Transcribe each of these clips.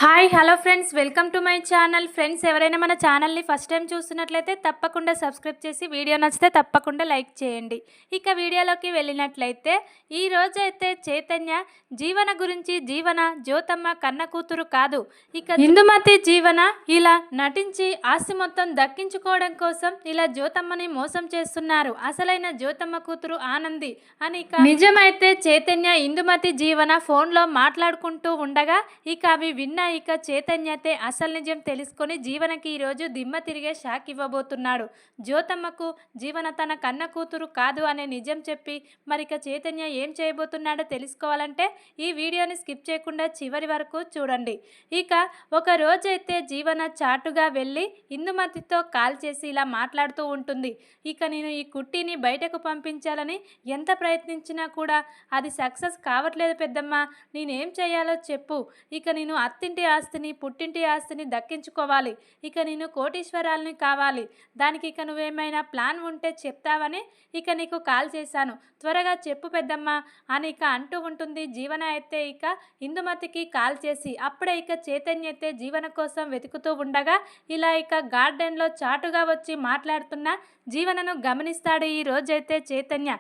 Hi hello friends, welcome to my channel. Friends, ఎవరైనా మన ఛానల్ని ఫస్ట్ టైం చూస్తున్నట్లయితే తప్పకుండా సబ్స్క్రైబ్ చేసి వీడియో నచ్చితే తప్పకుండా లైక్ చేయండి. ఇక వీడియోలోకి వెళ్ళినట్లయితే ఈరోజు అయితే చైతన్య జీవన గురించి, జీవన జ్యోతమ్మ కన్న కూతురు కాదు, ఇక ఇందుమతి జీవన ఇలా నటించి ఆస్తి మొత్తం దక్కించుకోవడం కోసం ఇలా జ్యోతమ్మని మోసం చేస్తున్నారు. అసలైన జ్యోతమ్మ కూతురు ఆనంది అని ఇక నిజమైతే చైతన్య ఇందుమతి జీవన ఫోన్లో మాట్లాడుకుంటూ ఉండగా ఇక అవి విన్న ఇక చైతన్య అయితే అసలు నిజం తెలుసుకొని జీవనకి ఈరోజు దిమ్మ తిరిగే షాక్ ఇవ్వబోతున్నాడు. జ్యోతమ్మకు జీవన తన కన్న కూతురు కాదు అనే నిజం చెప్పి మరిక చైతన్య ఏం చేయబోతున్నాడో తెలుసుకోవాలంటే ఈ వీడియోని స్కిప్ చేయకుండా చివరి వరకు చూడండి. ఇక ఒక రోజైతే జీవన చాటుగా వెళ్ళి ఇందుమతితో కాల్ చేసి ఇలా మాట్లాడుతూ ఉంటుంది. ఇక నేను ఈ కుట్టిని బయటకు పంపించాలని ఎంత ప్రయత్నించినా కూడా అది సక్సెస్ కావట్లేదు పెద్దమ్మ, నేనేం చేయాలో చెప్పు. ఇక నేను అత్తింటి ఆస్తిని, పుట్టింటి ఆస్తిని దక్కించుకోవాలి. ఇక నేను కోటీశ్వరాల్ని కావాలి. దానికి ఇక నువ్వేమైనా ప్లాన్ ఉంటే చెప్తావని ఇక నీకు కాల్ చేశాను. త్వరగా చెప్పు పెద్దమ్మ అని ఇక అంటూ ఉంటుంది. జీవన అయితే ఇక ఇందుమతికి కాల్ చేసి అప్పుడే ఇక చైతన్య అయితే జీవన కోసం వెతుకుతూ ఉండగా ఇలా ఇక గార్డెన్లో చాటుగా వచ్చి మాట్లాడుతున్న జీవనను గమనిస్తాడు ఈ రోజైతే చైతన్య.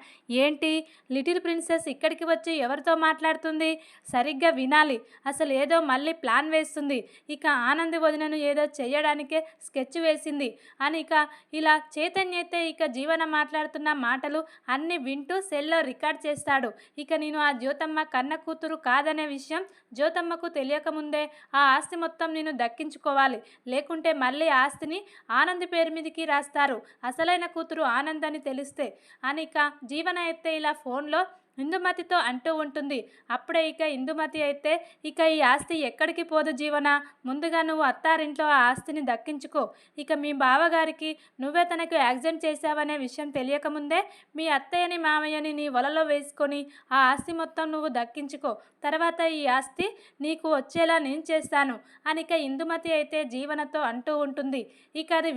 ఏంటి లిటిల్ ప్రిన్సెస్ ఇక్కడికి వచ్చి ఎవరితో మాట్లాడుతుంది? సరిగ్గా వినాలి. అసలు ఏదో మళ్ళీ ప్లాన్ వేస్తుంది. ఇక ఆనంది వదినను ఏదో చెయ్యడానికే స్కెచ్ వేసింది అని ఇక ఇలా చైతన్య అయితే ఇక జీవన మాట్లాడుతున్న మాటలు అన్నీ వింటూ సెల్లో రికార్డ్ చేస్తాడు. ఇక నేను ఆ జ్యోతమ్మ కన్న కూతురు కాదనే విషయం జ్యోతమ్మకు తెలియకముందే ఆ ఆస్తి మొత్తం నేను దక్కించుకోవాలి. లేకుంటే మళ్ళీ ఆస్తిని ఆనంది పేరు మీదకి రాస్తారు. అసలైన కూతురు ఆనంద్ అని తెలిస్తే అని ఇక జీవన అయితే ఇలా ఫోన్లో ఇందుమతితో అంటూ ఉంటుంది. అప్పుడే ఇక ఇందుమతి అయితే ఇక ఈ ఆస్తి ఎక్కడికి పోదు జీవన, ముందుగా నువ్వు అత్తారింట్లో ఆ ఆస్తిని దక్కించుకో. ఇక మీ బావగారికి నువ్వే తనకు యాక్సిడెంట్ చేశావనే విషయం తెలియకముందే మీ అత్తయ్యని మామయ్యని నీ వలలో వేసుకొని ఆ ఆస్తి మొత్తం నువ్వు దక్కించుకో. తర్వాత ఈ ఆస్తి నీకు వచ్చేలా నేను చేస్తాను అని ఇక ఇందుమతి అయితే జీవనతో అంటూ ఉంటుంది. ఇక అది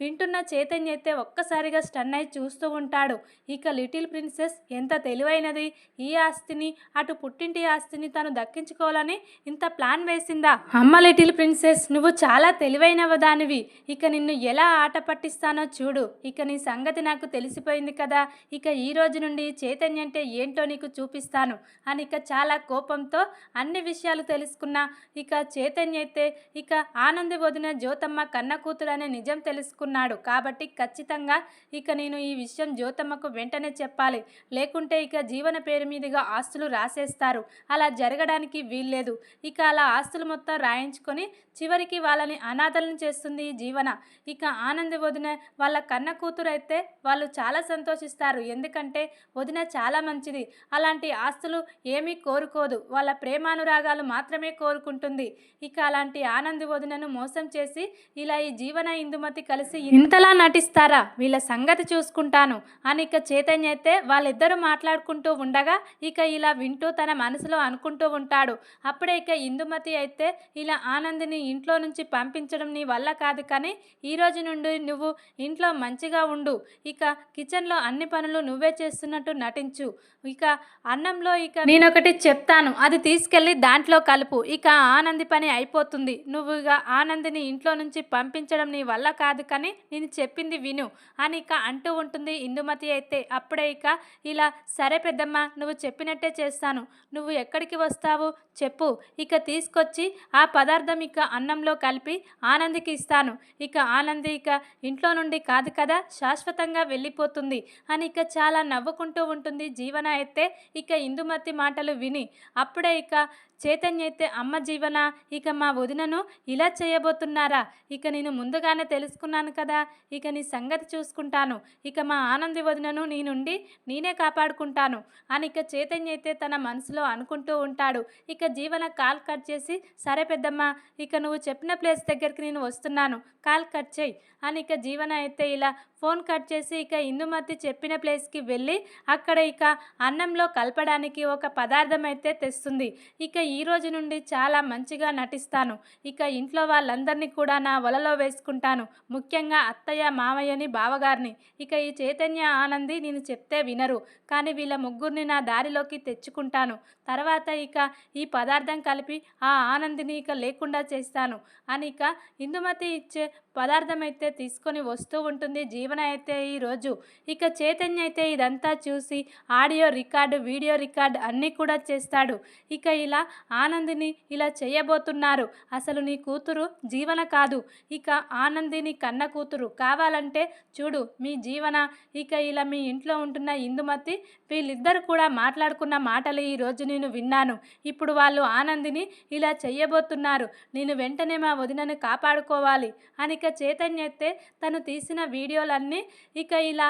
వింటున్న చైతన్య అయితే ఒక్కసారిగా స్టన్ అయి చూస్తూ ఉంటాడు. ఇక లిటిల్ ప్రిన్సెస్ ఎంత తెలివైనది, ఈ ఆస్తిని అటు పుట్టింటి ఆస్తిని తను దక్కించుకోవాలని ఇంత ప్లాన్ వేసిందా? అమ్మ లిటిల్ ప్రిన్సెస్, నువ్వు చాలా తెలివైనవదానివి. ఇక నిన్ను ఎలా ఆట పట్టిస్తానో చూడు. ఇక నీ సంగతి నాకు తెలిసిపోయింది కదా. ఇక ఈ రోజు నుండి చైతన్య అంటే ఏంటో నీకు చూపిస్తాను అని ఇక చాలా కోపంతో అన్ని విషయాలు తెలుసుకున్న ఇక చైతన్య అయితే ఇక ఆనంది వదిన జ్యోతమ్మ కన్న కూతురు అనే నిజం తెలుసుకున్నాడు. కాబట్టి ఖచ్చితంగా ఇక నేను ఈ విషయం జ్యోతమ్మకు వెంటనే చెప్పాలి. లేకుంటే ఇక జీవన పేరు మీదుగా ఆస్తులు రాసేస్తారు. అలా జరగడానికి వీల్లేదు. ఇక అలా ఆస్తులు మొత్తం రాయించుకొని చివరికి వాళ్ళని అనాథలను చేస్తుంది జీవన. ఇక ఆనంది వదిన వాళ్ళ కన్న కూతురు అయితే వాళ్ళు చాలా సంతోషిస్తారు. ఎందుకంటే వదిన చాలా మంచిది. అలాంటి ఆస్తులు ఏమీ కోరుకోదు, వాళ్ళ ప్రేమానురాగాలు మాత్రమే కోరుకుంటుంది. ఇక అలాంటి ఆనంది వదినను మోసం చేసి ఇలా ఈ జీవన ఇందుమతి కలిసి ఇంతలా నటిస్తారా, వీళ్ళ సంగతి చూసుకుంటాను అని ఇక చైతన్య అయితే వాళ్ళిద్దరూ మాట్లాడుకుంటూ ఉండగా ఇక ఇలా వింటూ తన మనసులో అనుకుంటూ ఉంటాడు. అప్పుడే ఇక ఇందుమతి అయితే ఇలా ఆనందిని ఇంట్లో నుంచి పంపించడం నీ వల్ల కాదు, కానీ ఈ రోజు నుండి నువ్వు ఇంట్లో మంచిగా ఉండు. ఇక కిచెన్లో అన్ని పనులు నువ్వే చేస్తున్నట్టు నటించు. ఇక అన్నంలో ఇక నేనొకటి చెప్తాను, అది తీసుకెళ్ళి దాంట్లో కలుపు. ఇక ఆనంది పని అయిపోతుంది. నువ్వు ఇక ఆనందిని ఇంట్లో నుంచి పంపించడం నీ వల్ల కాదు, కానీ నేను చెప్పింది విను అని ఇక అంటూ ఉంటుంది ఇందుమతి అయితే. అప్పుడే ఇక ఇలా సరే పెద్దమ్మ, నువ్వు చెప్పినట్టే చేస్తాను. నువ్వు ఎక్కడికి వస్తావు చెప్పు. ఇక తీసుకొచ్చి ఆ పదార్థం ఇక అన్నంలో కలిపి ఆనందికి ఇస్తాను. ఇక ఆనంది ఇక ఇంట్లో నుండి కాదు కదా, శాశ్వతంగా వెళ్ళిపోతుంది అని ఇక చాలా నవ్వుకుంటూ ఉంటుంది జీవన అయితే ఇక ఇందుమతి మాటలు విని. అప్పుడే ఇక చైతన్య అయితే అమ్మ జీవన, ఇక మా వదినను ఇలా చేయబోతున్నారా? ఇక నేను ముందుగానే తెలుసుకున్నాను కదా, ఇక నీ సంగతి చూసుకుంటాను. ఇక మా ఆనంది వదినను నీ నుండి నేనే కాపాడుకుంటాను అని ఇక చైతన్య అయితే తన మనసులో అనుకుంటూ ఉంటాడు. ఇక జీవన కాల్ కట్ చేసి సరే పెద్దమ్మ, ఇక నువ్వు చెప్పిన ప్లేస్ దగ్గరికి నేను వస్తున్నాను, కాల్ కట్ చేయి అని ఇక జీవన అయితే ఇలా ఫోన్ కట్ చేసి ఇక ఇందుమతి చెప్పిన ప్లేస్కి వెళ్ళి అక్కడ ఇక అన్నంలో కలపడానికి ఒక పదార్థం అయితే తెస్తుంది. ఇక ఈ రోజు నుండి చాలా మంచిగా నటిస్తాను. ఇక ఇంట్లో వాళ్ళందరినీ కూడా నా వలలో వేసుకుంటాను. ముఖ్యంగా అత్తయ్య, మామయ్యని, బావగారిని. ఇక ఈ చైతన్య, ఆనంది నేను చెప్తే వినరు. కానీ వీళ్ళ ముగ్గురిని నా దారిలోకి తెచ్చుకుంటాను. తర్వాత ఇక ఈ పదార్థం కలిపి ఆ ఆనందిని ఇక లేకుండా చేస్తాను అని ఇక ఇందుమతి ఇచ్చే పదార్థం అయితే తీసుకొని వస్తూ ఉంటుంది జీవన అయితే ఈరోజు. ఇక చైతన్య అయితే ఇదంతా చూసి ఆడియో రికార్డు, వీడియో రికార్డు అన్నీ కూడా చేస్తాడు. ఇక ఇలా ఆనందిని ఇలా చేయబోతున్నారు. అసలు నీ కూతురు జీవన కాదు, ఇక ఆనందిని కన్న కూతురు. కావాలంటే చూడు మీ జీవన, ఇక ఇలా మీ ఇంట్లో ఉంటున్న ఇందుమతి, వీళ్ళిద్దరు కూడా మాట్లాడుకున్న మాటలు ఈరోజు నేను విన్నాను. ఇప్పుడు వాళ్ళు ఆనందిని ఇలా చెయ్యబోతున్నారు. నేను వెంటనే మా వదినను కాపాడుకోవాలి అని ఇక చైతన్య అయితే తను తీసిన వీడియోలన్నీ ఇక ఇలా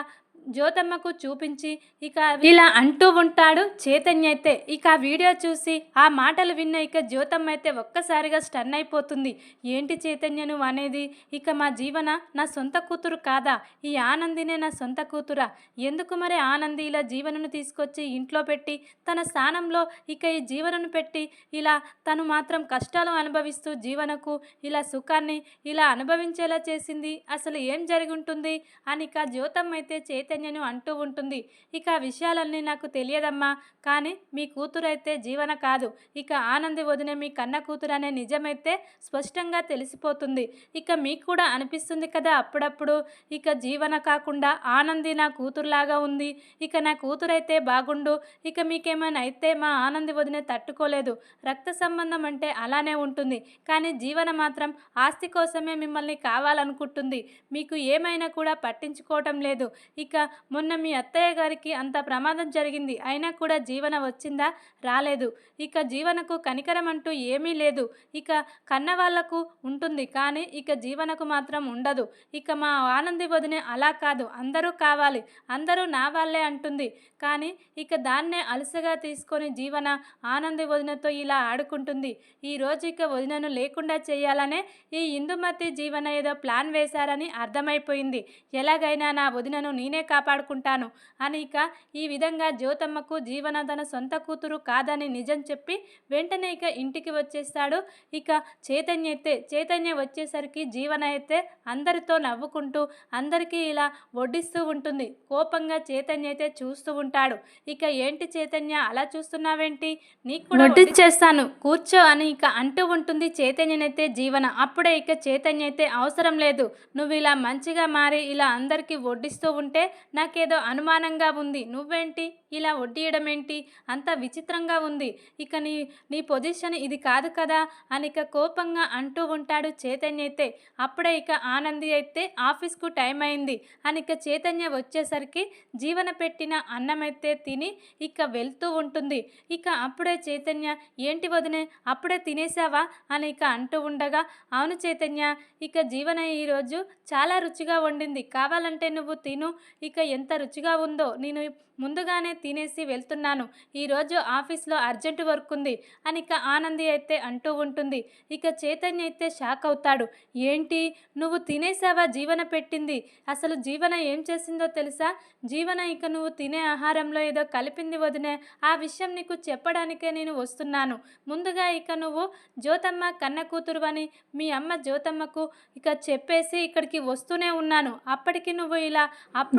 జ్యోతమ్మకు చూపించి ఇక ఇలా అంటూ ఉంటాడు చైతన్య అయితే. ఇక ఆ వీడియో చూసి ఆ మాటలు విన్న ఇక జ్యోతమ్మ అయితే ఒక్కసారిగా స్టన్ అయిపోతుంది. ఏంటి చైతన్య నువ్వు అనేది? ఇక మా జీవన నా సొంత కూతురు కాదా? ఈ ఆనందినే నా సొంత కూతురా? ఎందుకు మరి ఆనంది ఇలా జీవనను తీసుకొచ్చి ఇంట్లో పెట్టి తన స్థానంలో ఇక ఈ జీవనను పెట్టి ఇలా తను మాత్రం కష్టాలు అనుభవిస్తూ జీవనకు ఇలా సుఖాన్ని ఇలా అనుభవించేలా చేసింది? అసలు ఏం జరిగి ఉంటుంది అని ఇక జ్యోతమ్మ అయితే చైతన్యను అంటూ ఉంటుంది. ఇక ఆ విషయాలన్నీ నాకు తెలియదమ్మా, కానీ మీ కూతురైతే జీవన కాదు, ఇక ఆనంది వదిన మీ కన్న కూతురు అనే నిజమైతే స్పష్టంగా తెలిసిపోతుంది. ఇక మీకు కూడా అనిపిస్తుంది కదా అప్పుడప్పుడు, ఇక జీవన కాకుండా ఆనంది నా కూతురులాగా ఉంది, ఇక నా కూతురైతే బాగుండు, ఇక మీకేమైనా అయితే మా ఆనంది వదిన తట్టుకోలేదు. రక్త సంబంధం అంటే అలానే ఉంటుంది, కానీ జీవన మాత్రం ఆస్తి కోసమే మిమ్మల్ని కావాలనుకుంటుంది. మీకు ఏమైనా కూడా పట్టించుకోవటం లేదు. ఇక మొన్న మీ అత్తయ్య గారికి అంత ప్రమాదం జరిగింది, అయినా కూడా జీవన వచ్చిందా? రాలేదు. ఇక జీవనకు కనికరం అంటూ ఏమీ లేదు. ఇక కన్న వాళ్లకు ఉంటుంది, కానీ ఇక జీవనకు మాత్రం ఉండదు. ఇక మా ఆనంది వదినే అలా కాదు, అందరూ కావాలి, అందరూ నా వాళ్ళే అంటుంది. కానీ ఇక దాన్నే అలసగా తీసుకొని జీవన ఆనంది వదినతో ఇలా ఆడుకుంటుంది. ఈరోజు ఇక వదినను లేకుండా చేయాలనే ఈ ఇందుమతి జీవన ఏదో ప్లాన్ వేశారని అర్థమైపోయింది. ఎలాగైనా నా వదినను నేనే కాపాడుకుంటాను అని ఇక ఈ విధంగా జ్యోతమ్మకు జీవన తన సొంత కూతురు కాదని నిజం చెప్పి వెంటనే ఇక ఇంటికి వచ్చేస్తాడు. ఇక చైతన్య వచ్చేసరికి జీవన అయితే అందరితో నవ్వుకుంటూ అందరికీ ఇలా వడ్డిస్తూ ఉంటుంది. కోపంగా చైతన్య అయితే చూస్తూ ఉంటాడు. ఇక ఏంటి చైతన్య అలా చూస్తున్నావేంటి? నీకు కూడా వడ్డిచ్చేస్తాను కూర్చో అని ఇక అంటూ ఉంటుంది చైతన్యనైతే జీవన. అప్పుడే ఇక చైతన్య అయితే అవసరం లేదు, నువ్వు ఇలా మంచిగా మారి ఇలా అందరికీ వడ్డిస్తూ ఉంటే నాకేదో అనుమానంగా ఉంది. నువ్వేంటి ఇలా వడ్డీయడం ఏంటి? అంత విచిత్రంగా ఉంది. ఇక నీ పొజిషన్ ఇది కాదు కదా అని ఇక కోపంగా అంటూ ఉంటాడు చైతన్య అయితే. అప్పుడే ఇక ఆనంది అయితే ఆఫీస్కు టైం అయింది అని ఇక చైతన్య వచ్చేసరికి జీవన పెట్టిన అన్నం అయితే తిని ఇక వెళ్తూ ఉంటుంది. ఇక అప్పుడే చైతన్య ఏంటి వదినే అప్పుడే తినేసావా అని ఇక అంటూ ఉండగా, అవును చైతన్య, ఇక జీవన ఈరోజు చాలా రుచిగా వండింది, కావాలంటే నువ్వు తిను, ఇక ఎంత రుచిగా ఉందో, నేను ముందుగానే తినేసి వెళ్తున్నాను, ఈరోజు ఆఫీస్లో అర్జెంటు వర్క్ ఉంది అని ఇక ఆనంది అయితే అంటూ ఉంటుంది. ఇక చైతన్య అయితే షాక్ అవుతాడు. ఏంటి నువ్వు తినేసావా? జీవన పెట్టింది. అసలు జీవన ఏం చేసిందో తెలుసా? జీవన ఇక నువ్వు తినే ఆహారంలో ఏదో కలిపింది వదినే, ఆ విషయం నీకు చెప్పడానికే నేను వస్తున్నాను. ముందుగా ఇక నువ్వు జ్యోతమ్మ కన్న కూతురు అని మీ అమ్మ జ్యోతమ్మకు ఇక చెప్పేసి ఇక్కడికి వస్తూనే ఉన్నాను. అప్పటికి నువ్వు ఇలా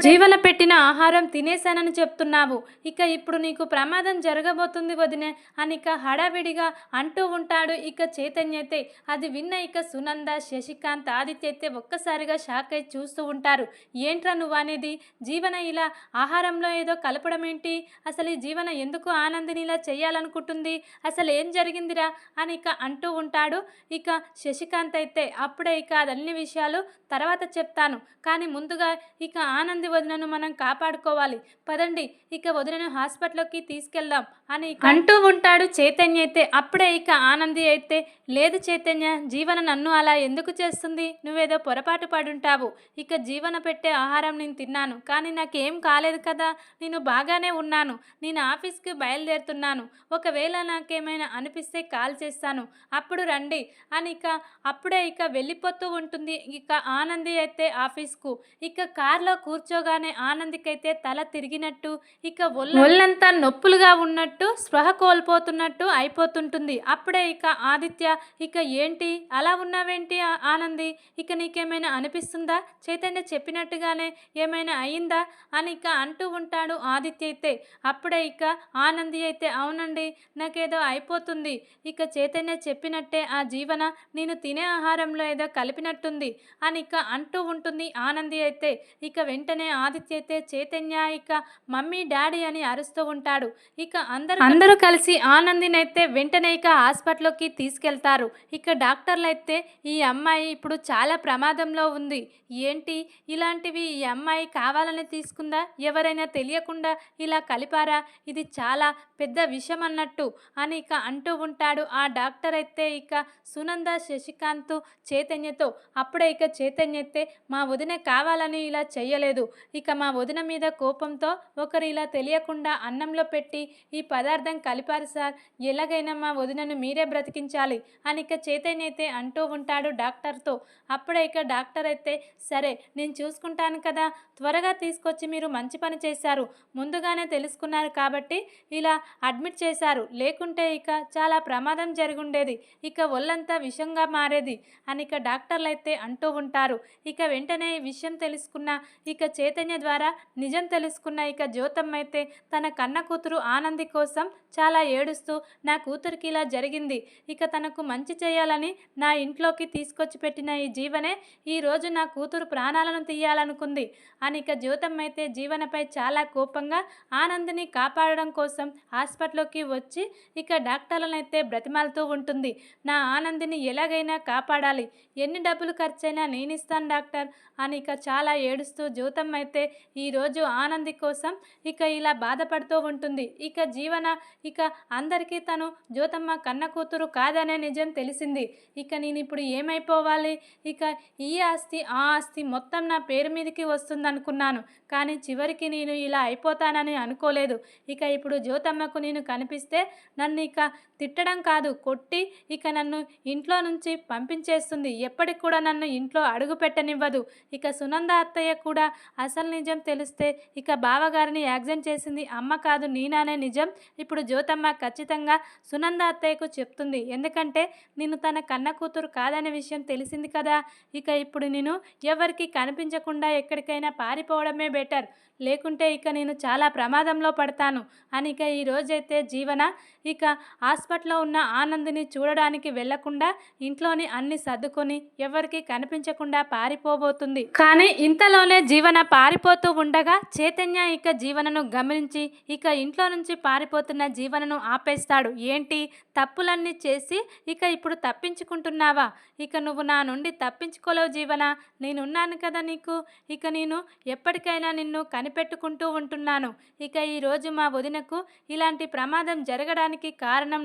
జీవన పెట్టిన ఆహారం తినేశానని చెప్తున్నావు. ఇక ఇప్పుడు నీకు ప్రమాదం జరగబోతుంది వదినే అని ఇక హడావిడిగా అంటూ ఉంటాడు ఇక చైతన్య అయితే. అది విన్న ఇక సునంద, శశికాంత్, ఆదిత్య అయితే ఒక్కసారిగా షాక్ అయి చూస్తూ ఉంటారు. ఏంట్రా నువ్వు అనేది? జీవన ఇలా ఆహారంలో ఏదో కలపడం ఏంటి? అసలు ఈ జీవన ఎందుకు ఆనందిని ఇలా చేయాలనుకుంటుంది? అసలు ఏం జరిగిందిరా అని ఇక అంటూ ఉంటాడు ఇక శశికాంత్ అయితే. అప్పుడే ఇక అదన్ని విషయాలు తర్వాత చెప్తాను, కానీ ముందుగా ఇక ఆనంది వదినను మనం కాపాడుకోవాలి, పదండి ఇక వదినను హాస్పిటల్లోకి తీసుకెళ్దాం అని అంటూ ఉంటాడు చైతన్య అయితే. అప్పుడే ఇక ఆనంది అయితే, లేదు చైతన్య, జీవన నన్ను అలా ఎందుకు చేస్తుంది? నువ్వేదో పొరపాటు పడుంటావు. ఇక జీవన పెట్టే ఆహారం నేను తిన్నాను, కానీ నాకేం కాలేదు కదా, నేను బాగానే ఉన్నాను, నేను ఆఫీస్కి బయలుదేరుతున్నాను, ఒకవేళ నాకేమైనా అనిపిస్తే కాల్ చేస్తాను, అప్పుడు రండి అని ఇక అప్పుడే ఇక వెళ్ళిపోతూ ఉంటుంది ఇక ఆనంది అయితే ఆఫీస్కు. ఇక కార్లో కూర్చోగానే ఆనందికైతే తల తిరిగినట్టు ఉన్నట్టు, ఇక ఒళ్ళంతా నొప్పులుగా ఉన్నట్టు, స్పృహ కోల్పోతున్నట్టు అయిపోతుంటుంది. అప్పుడే ఇక ఆదిత్య, ఇక ఏంటి అలా ఉన్నావేంటి ఆనంది, ఇక నీకేమైనా అనిపిస్తుందా, చైతన్య చెప్పినట్టుగానే ఏమైనా అయిందా అని ఇక అంటూ ఉంటాడు ఆదిత్య అయితే. అప్పుడే ఇక ఆనంది అయితే, అవునండి నాకేదో అయిపోతుంది, ఇక చైతన్య చెప్పినట్టే ఆ జీవన నేను తినే ఆహారంలో ఏదో కలిపినట్టుంది అని ఇక అంటూ ఉంటుంది ఆనంది అయితే. ఇక వెంటనే ఆదిత్య అయితే చైతన్య ఇక మమ్మీ డాడీ అని అరుస్తూ ఉంటాడు. ఇక అందరూ కలిసి ఆనందినైతే వెంటనే ఇక హాస్పిటల్లోకి తీసుకెళ్తారు. ఇక డాక్టర్లు అయితే ఈ అమ్మాయి ఇప్పుడు చాలా ప్రమాదంలో ఉంది, ఏంటి ఇలాంటివి ఈ అమ్మాయి కావాలని తీసుకుందా, ఎవరైనా తెలియకుండా ఇలా కలిపారా, ఇది చాలా పెద్ద విషయం అన్నట్టు అని ఇక అంటూ ఉంటాడు ఆ డాక్టర్ అయితే ఇక సునంద శశికాంత్ చైతన్యతో. అప్పుడే ఇక చైతన్య అయితే, మా వదిన కావాలని ఇలా చెయ్యలేదు, ఇక మా వదిన మీద కోపంతో ఒకరు ఇలా తెలియకుండా అన్నంలో పెట్టి ఈ పదార్థం కలిపారు సార్, ఎలాగైనా మా వదినను మీరే బ్రతికించాలి అని ఇక చైతన్య అయితే అంటూ ఉంటాడు డాక్టర్తో. అప్పుడే ఇక డాక్టర్ అయితే, సరే నేను చూసుకుంటాను కదా, త్వరగా తీసుకొచ్చి మీరు మంచి పని చేశారు, ముందుగానే తెలుసుకున్నారు కాబట్టి ఇలా అడ్మిట్ చేశారు, లేకుంటే ఇక చాలా ప్రమాదం జరుగుండేది, ఇక ఒళ్ళంతా విషంగా మారేది అని ఇక డాక్టర్లు అయితే అంటూ ఉంటారు. ఇక వెంటనే ఈ విషయం తెలుసుకున్న ఇక చైతన్య ద్వారా నిజం తెలుసుకున్న ఇక జ్యోతమ్మ అయితే తన కన్న కూతురు ఆనంది కోసం చాలా ఏడుస్తూ, నా కూతురికి ఇలా జరిగింది, ఇక తనకు మంచి చేయాలని నా ఇంట్లోకి తీసుకొచ్చి పెట్టిన ఈ జీవనే ఈరోజు నా కూతురు ప్రాణాలను తీయాలనుకుంది అని ఇక జ్యోతమ్మ అయితే జీవనపై చాలా కోపంగా ఆనందిని కాపాడడం కోసం హాస్పిటల్లోకి వచ్చి ఇక డాక్టర్లను అయితే బ్రతిమాలుతూ ఉంటుంది. నా ఆనందిని ఎలాగైనా కాపాడాలి, ఎన్ని డబ్బులు ఖర్చైనా నేను ఇస్తాను డాక్టర్ అని ఇక చాలా ఏడుస్తూ జ్యోతమ్మ అయితే ఈరోజు ఆనంది కోసం ఇక ఇలా బాధపడుతూ ఉంటుంది. ఇక జీవన ఇక అందరికీ తను జ్యోతమ్మ కన్న కూతురు కాదనే నిజం తెలిసింది. ఇక నేను ఇప్పుడు ఏమైపోవాలి, ఇక ఈ ఆస్తి ఆ ఆస్తి మొత్తం నా పేరు మీదకి వస్తుందనుకున్నాను, కానీ చివరికి నేను ఇలా అయిపోతానని అనుకోలేదు. ఇక ఇప్పుడు జ్యోతమ్మకు నేను కనిపిస్తే నన్ను ఇక తిట్టడం కాదు, కొట్టి ఇక నన్ను ఇంట్లో నుంచి పంపించేస్తుంది, ఎప్పటికి కూడా నన్ను ఇంట్లో అడుగు పెట్టనివ్వదు. ఇక సునంద అత్తయ్య కూడా అసలు నిజం తెలిస్తే ఇక బావగారిని యాక్సిడెంట్ చేసింది అమ్మ కాదు నేననే నిజం ఇప్పుడు జ్యోతమ్మ ఖచ్చితంగా సునంద అత్తయ్యకు చెప్తుంది, ఎందుకంటే నేను తన కన్న కూతురు కాదనే విషయం తెలిసింది కదా. ఇక ఇప్పుడు నేను ఎవరికి కనిపించకుండా ఎక్కడికైనా పారిపోవడమే బెటర్, లేకుంటే ఇక నేను చాలా ప్రమాదంలో పడతాను అని ఇక ఈరోజైతే జీవన ఇక హాస్పిటల్లో ఉన్న ఆనందిని చూడడానికి వెళ్లకుండా ఇంట్లోని అన్ని సర్దుకొని ఎవరికి కనిపించకుండా పారిపోబోతుంది. కానీ ఇంతలోనే జీవన పారిపోతూ ఉండగా చైతన్య ఇక జీవనను గమనించి ఇక ఇంట్లో నుంచి పారిపోతున్న జీవనను ఆపేస్తాడు. ఏంటి తప్పులన్నీ చేసి ఇక ఇప్పుడు తప్పించుకుంటున్నావా, ఇక నువ్వు నా నుండి తప్పించుకోలేవు జీవన, నేనున్నాను కదా నీకు, ఇక నేను ఎప్పటికైనా నిన్ను కనిపెట్టుకుంటూ ఉంటున్నాను. ఇక ఈరోజు మా వదినకు ఇలాంటి ప్రమాదం జరగడానికి కారణం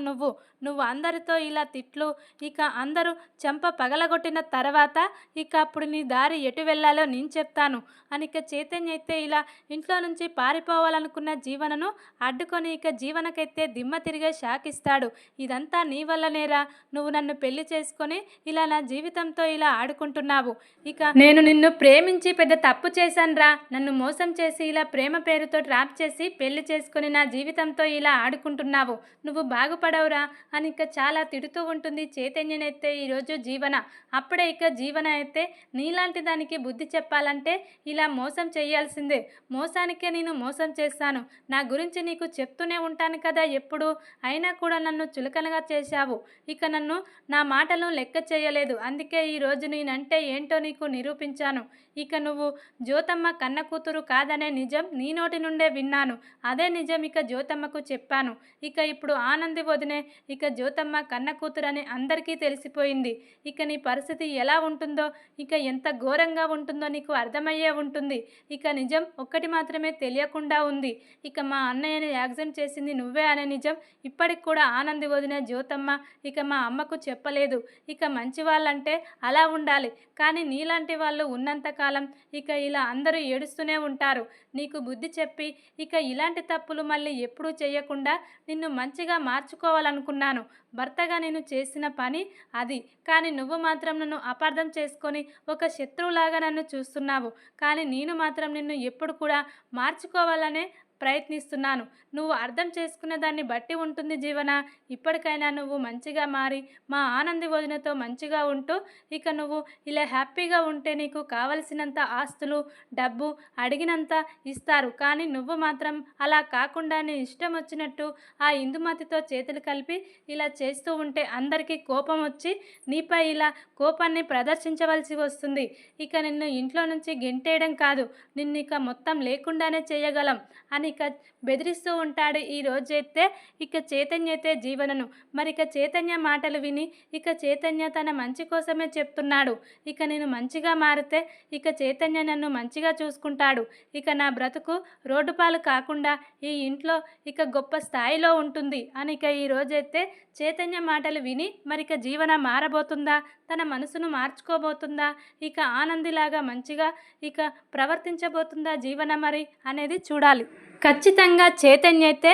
నువ్వు అందరితో ఇలా తిట్లు, ఇక అందరూ చెంప పగలగొట్టిన తర్వాత ఇక అప్పుడు నీ దారి ఎటు వెళ్ళాలో నేను చెప్తాను అని ఇక చైతన్య అయితే ఇలా ఇంట్లో నుంచి పారిపోవాలనుకున్న జీవనను అడ్డుకొని ఇక జీవనకైతే దిమ్మ తిరిగే షాక్ ఇస్తాడు. ఇదంతా నీ వల్లనేరా, నువ్వు నన్ను పెళ్లి చేసుకొని ఇలా నా జీవితంతో ఇలా ఆడుకుంటున్నావు, ఇక నేను నిన్ను ప్రేమించి పెద్ద తప్పు చేశానురా, నన్ను మోసం చేసి ఇలా ప్రేమ పేరుతో ట్రాప్ చేసి పెళ్లి చేసుకొని నా జీవితంతో ఇలా ఆడుకుంటున్నావు, నువ్వు బాగుపడవురా అని ఇక చాలా తిడుతూ ఉంటుంది చైతన్యనైతే ఈరోజు జీవన. అప్పుడే ఇక జీవన అయితే నీలాంటి దానికి బుద్ధి చెప్పాలంటే ఇలా మోసం చేయాల్సిందే, మోసానికే నేను మోసం చేస్తాను, నా గురించి నీకు చెప్తూనే ఉంటాను కదా ఎప్పుడు, అయినా కూడా నన్ను చులకనగా చేశావు, ఇక నన్ను నా మాటలు లెక్క చేయలేదు, అందుకే ఈరోజు నేనంటే ఏంటో నీకు నిరూపించాను, ఇక నువ్వు జ్యోతమ్మ కన్న కూతురు కాదనే నిజం నీ నోటి నుండే విన్నాను, అదే నిజం ఇక జ్యోతమ్మకు చెప్పాను, ఇక ఇప్పుడు ఆనంది వదినే ఇక జ్యోతమ్మ కన్న కూతురని అందరికీ తెలిసిపోయింది, ఇక నీ పరిస్థితి ఎలా ఉంటుందో, ఇక ఎంత ఘోరంగా ఉంటుందో నీకు అర్థమయ్యే ఉంటుంది, ఇక నిజం ఒక్కటి మాత్రమే తెలియకుండా ఉంది, ఇక మా అన్నయ్యని యాక్సిడెంట్ చేసింది నువ్వే అనే నిజం ఇప్పటికి కూడా ఆనంది వదిన జ్యోతమ్మ ఇక మా అమ్మకు చెప్పలేదు, ఇక మంచి వాళ్ళంటే అలా ఉండాలి, కానీ నీలాంటి వాళ్ళు ఉన్నంతకాలం ఇక ఇలా అందరూ ఏడుస్తూనే ఉంటారు, నీకు బుద్ధి చెప్పి ఇక ఇలాంటి తప్పులు మళ్ళీ ఎప్పుడూ చేయకుండా నిన్ను మంచిగా మార్చుకోవాలనుకున్నాను, భర్తగా నేను చేసిన పని అది, కానీ నువ్వు మాత్రం నన్ను అపార్థం చేసుకొని ఒక శత్రువులాగా నన్ను చూస్తున్నావు, కానీ నేను మాత్రం నిన్ను ఎప్పుడు కూడా మార్చుకోవాలనే ప్రయత్నిస్తున్నాను. నువ్వు అర్థం చేసుకున్న దాన్ని బట్టి ఉంటుంది జీవన. ఇప్పటికైనా నువ్వు మంచిగా మారి మా ఆనంది వదినతో మంచిగా ఉంటూ ఇక నువ్వు ఇలా హ్యాపీగా ఉంటే నీకు కావలసినంత ఆస్తులు, డబ్బు అడిగినంత ఇస్తారు. కానీ నువ్వు మాత్రం అలా కాకుండా నీ ఇష్టం వచ్చినట్టు ఆ ఇందుమతితో చేతులు కలిపి ఇలా చేస్తూ ఉంటే అందరికీ కోపం వచ్చి నీపై ఇలా కోపాన్ని ప్రదర్శించవలసి వస్తుంది. ఇక నిన్ను ఇంట్లో నుంచి గెంటేయడం కాదు, నిన్ను ఇక మొత్తం లేకుండానే చేయగలం అని ఇక బెదిరిస్తూ ఉంటాడు. ఈ రోజైతే ఇక చైతన్య అయితే జీవనను. మరి ఇక చైతన్య మాటలు విని ఇక చైతన్య తన మంచి కోసమే చెప్తున్నాడు. ఇక నేను మంచిగా మారితే ఇక చైతన్య నన్ను మంచిగా చూసుకుంటాడు. ఇక నా బ్రతుకు రోడ్డు పాలు కాకుండా ఈ ఇంట్లో ఇక గొప్ప స్థాయిలో ఉంటుంది అని ఇక ఈ రోజైతే చైతన్య మాటలు విని మరిక జీవన మారబోతుందా, తన మనసును మార్చుకోబోతుందా, ఇక ఆనందిలాగా మంచిగా ఇక ప్రవర్తించబోతుందా జీవన మరి అనేది చూడాలి. ఖచ్చితంగా చైతన్య అయితే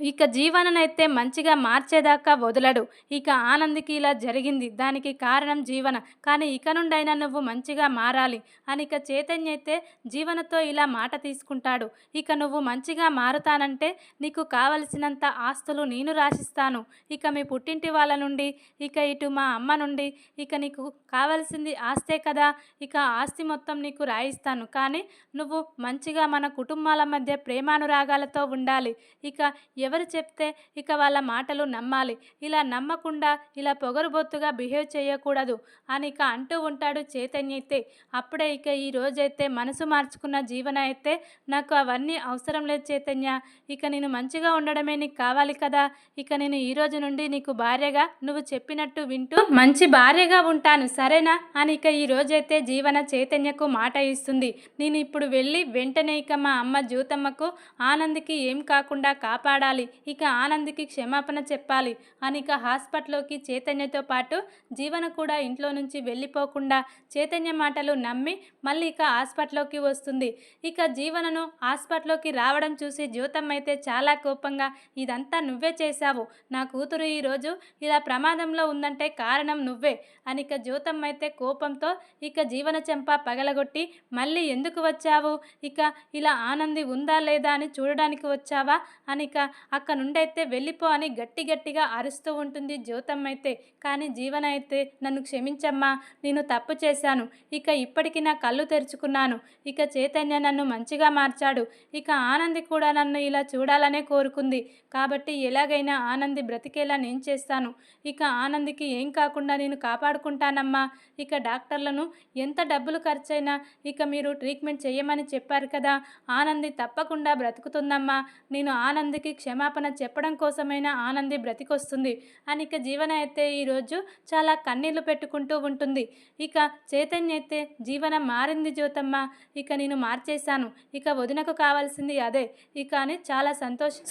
ఇక జీవననైతే మంచిగా మార్చేదాకా వదలడు. ఇక ఆనంద్కి ఇలా జరిగింది, దానికి కారణం జీవన, కానీ ఇక నుండైనా నువ్వు మంచిగా మారాలి అని ఇక చైతన్య అయితే జీవనతో ఇలా మాట తీసుకుంటాడు. ఇక నువ్వు మంచిగా మారుతానంటే నీకు కావలసినంత ఆస్తులు నేను రాసిస్తాను. ఇక మీ పుట్టింటి వాళ్ళ నుండి ఇక ఇటు మా అమ్మ నుండి ఇక నీకు కావాల్సింది ఆస్తే కదా, ఇక ఆస్తి మొత్తం నీకు రాయిస్తాను. కానీ నువ్వు మంచిగా మన కుటుంబాల మధ్య ప్రేమానురాగాలతో ఉండాలి. ఇక ఎవరు చెప్తే ఇక వాళ్ళ మాటలు నమ్మాలి. ఇలా నమ్మకుండా ఇలా పొగరుబొత్తుగా బిహేవ్ చేయకూడదు అని ఇక అంటూ ఉంటాడు చైతన్య అయితే. అప్పుడే ఇక ఈ రోజైతే మనసు మార్చుకున్న జీవన అయితే నాకు అవన్నీ అవసరం లేదు చైతన్య, ఇక నేను మంచిగా ఉండడమే నీకు కావాలి కదా, ఇక నేను ఈ రోజు నుండి నీకు భార్యగా నువ్వు చెప్పినట్టు వింటూ మంచి భార్యగా ఉంటాను సరేనా అని ఇక ఈ రోజైతే జీవన చైతన్యకు మాట ఇస్తుంది. నేను ఇప్పుడు వెళ్ళి వెంటనే ఇక మా అమ్మ జ్యోతమ్మకు ఆనంద్కి ఏం కాకుండా కాపాడాలి, ఇక ఆనంద్కి క్షమాపణ చెప్పాలి అని ఇక హాస్పిటల్లోకి చైతన్యతో పాటు జీవన కూడా ఇంట్లో నుంచి వెళ్ళిపోకుండా చైతన్య మాటలు నమ్మి మళ్ళీ ఇక హాస్పిటల్లోకి వస్తుంది. ఇక జీవనను హాస్పిటల్లోకి రావడం చూసి జ్యోతమ్మ అయితే చాలా కోపంగా, ఇదంతా నువ్వే చేశావు, నా కూతురు ఈరోజు ఇలా ప్రమాదంలో ఉందంటే కారణం నువ్వే అని ఇక జ్యోతమ్మ అయితే కోపంతో ఇక జీవన చెంప పగలగొట్టి, మళ్ళీ ఎందుకు వచ్చావు, ఇక ఇలా ఆనంది ఉందా లేదా అని చూడడానికి వచ్చావా అని ఇక అక్కడ నుండైతే వెళ్ళిపో అని గట్టిగా అరుస్తూ ఉంటుంది జ్యోతమ్మ అయితే. కానీ జీవన అయితే నన్ను క్షమించమ్మా, నేను తప్పు చేశాను, ఇక ఇప్పటికీ నా కళ్ళు తెరుచుకున్నాను, ఇక చైతన్య నన్ను మంచిగా మార్చాడు, ఇక ఆనంది కూడా నన్ను ఇలా చూడాలనే కోరుకుంది, కాబట్టి ఎలాగైనా ఆనంది బ్రతికేలా నేను చేస్తాను, ఇక ఆనందికి ఏం కాకుండా నేను కాపాడుకుంటానమ్మా, ఇక డాక్టర్లను ఎంత డబ్బులు ఖర్చైనా ఇక మీరు ట్రీట్మెంట్ చేయమని చెప్పారు కదా, ఆనంది తప్పకుండా బ్రతుకుతుందమ్మా, నేను ఆనందికి క్షమాపణ చెప్పడం కోసమైనా ఆనంది బ్రతికొస్తుంది అని ఇక జీవన అయితే ఈరోజు చాలా కన్నీళ్లు పెట్టుకుంటూ ఉంటుంది. ఇక చైతన్య అయితే జీవన మారింది జ్యోతమ్మ, ఇక నేను మార్చేశాను, ఇక వదినకు కావాల్సింది అదే ఇక అని చాలా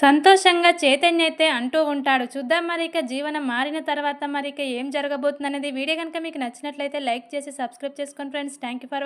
సంతోషంగా చైతన్య అయితే అంటూ ఉంటాడు. చూద్దాం మరి ఇక జీవన మారిన తర్వాత మరి ఇక ఏం జరగబోతుంది అనేది. వీడియో కనుక మీకు నచ్చినట్లయితే లైక్ చేసి సబ్స్క్రైబ్ చేసుకోండి ఫ్రెండ్స్. Thank you for